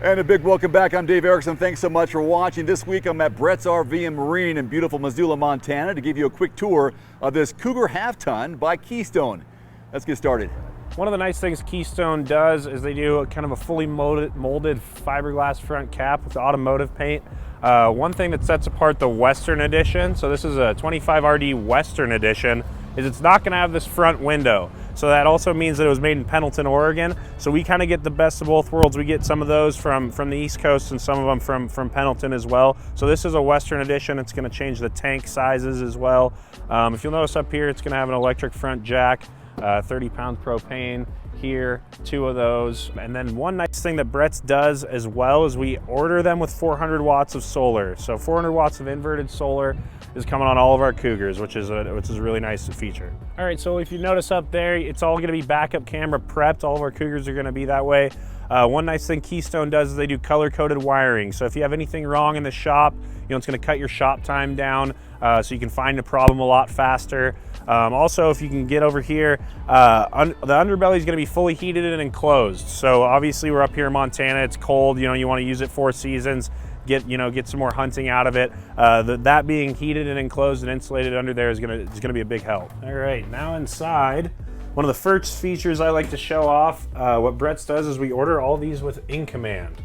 And a big welcome back. I'm Dave Erickson. Thanks so much for watching. This week I'm at Brett's RV and Marine in beautiful Missoula, Montana to give you a quick tour of this Cougar half-ton by Keystone. Let's get started. One of the nice things Keystone does is they do kind of a fully molded fiberglass front cap with automotive paint. One thing that sets apart the Western Edition, so this is a 25 RD Western Edition, is it's not going to have this front window. So that also means that it was made in Pendleton, Oregon. So we kind of get the best of both worlds. We get some of those from the East Coast and some of them from Pendleton as well. So this is a Western Edition. It's going to change the tank sizes as well. If you'll notice up here, it's going to have an electric front jack, 30-pound propane here, 2 of those. And then one nice thing that Brett's does as well is we order them with 400 watts of solar. So 400 watts of inverted solar is coming on all of our Cougars, which is a really nice feature. All right, so if you notice up there, it's all gonna be backup camera prepped. All of our Cougars are gonna be that way. One nice thing Keystone does is they do color-coded wiring. So if you have anything wrong in the shop, it's gonna cut your shop time down so you can find the problem a lot faster. Also, if you can get over here, the underbelly is going to be fully heated and enclosed. So obviously we're up here in Montana, it's cold, you want to use it 4 seasons, get some more hunting out of it. That being heated and enclosed and insulated under there is going to be a big help. All right, now inside, one of the first features I like to show off, what Brett's does is we order all these with In Command,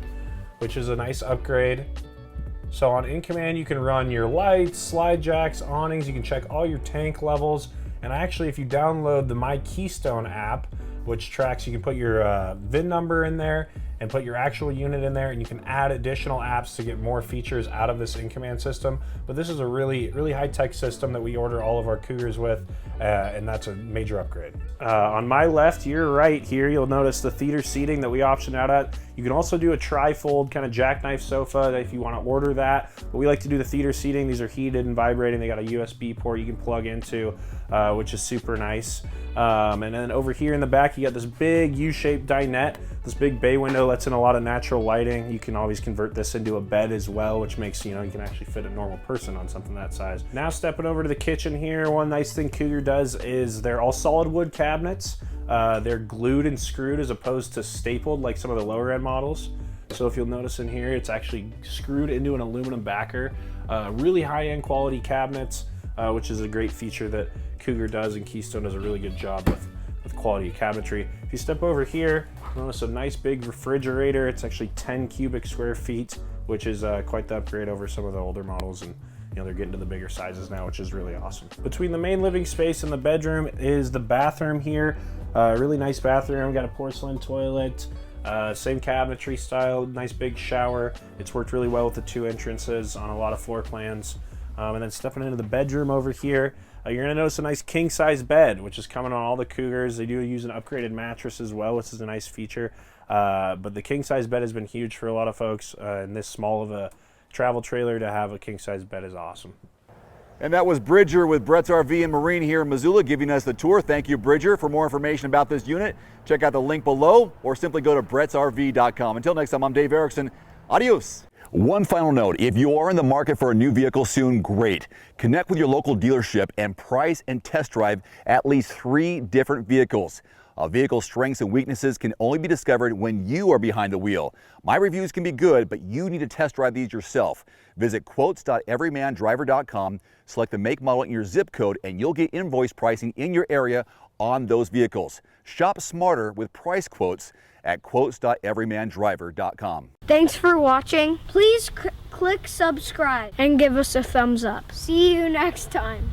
which is a nice upgrade. So on In Command, you can run your lights, slide jacks, awnings, you can check all your tank levels. And actually, if you download the My Keystone app, which tracks, you can put your VIN number in there and put your actual unit in there, and you can add additional apps to get more features out of this In Command system. But this is a really high-tech system that we order all of our Cougars with, and that's a major upgrade. On my left, your right here, you'll notice the theater seating that we optioned out at. You can also do a tri-fold kind of jackknife sofa if you want to order that. But we like to do the theater seating. These are heated and vibrating. They got a USB port you can plug into, which is super nice. And then over here in the back, you got this big U-shaped dinette. This big bay window lets in a lot of natural lighting. You can always convert this into a bed as well, which makes, you can actually fit a normal person on something that size. Now stepping over to the kitchen here, one nice thing Cougar does is they're all solid wood cabinets. They're glued and screwed as opposed to stapled like some of the lower end models. So if you'll notice in here, it's actually screwed into an aluminum backer. Really high-end quality cabinets, which is a great feature that Cougar does, and Keystone does a really good job with quality cabinetry. If you step over here, notice a nice big refrigerator. It's actually 10 cubic square feet, which is quite the upgrade over some of the older models, and they're getting to the bigger sizes now, which is really awesome. Between the main living space and the bedroom is the bathroom here. Really nice bathroom, got a porcelain toilet, same cabinetry style, nice big shower. It's worked really well with the 2 entrances on a lot of floor plans. And then stepping into the bedroom over here, you're gonna notice a nice king size bed, which is coming on all the Cougars. They do use an upgraded mattress as well, which is a nice feature. But the king size bed has been huge for a lot of folks. And this small of a travel trailer to have a king size bed is awesome. And that was Bridger with Brett's RV and Marine here in Missoula giving us the tour. Thank you, Bridger. For more information about this unit, check out the link below or simply go to brettsrv.com. Until next time, I'm Dave Erickson. Adios. One final note, if you are in the market for a new vehicle soon, great. Connect with your local dealership and price and test drive at least 3 different vehicles. A vehicle's strengths and weaknesses can only be discovered when you are behind the wheel. My reviews can be good, but you need to test drive these yourself. Visit quotes.everymandriver.com, select the make, model, and your zip code, and you'll get invoice pricing in your area on those vehicles. Shop smarter with price quotes at quotes.everymandriver.com. Thanks for watching. Please click subscribe and give us a thumbs up. See you next time.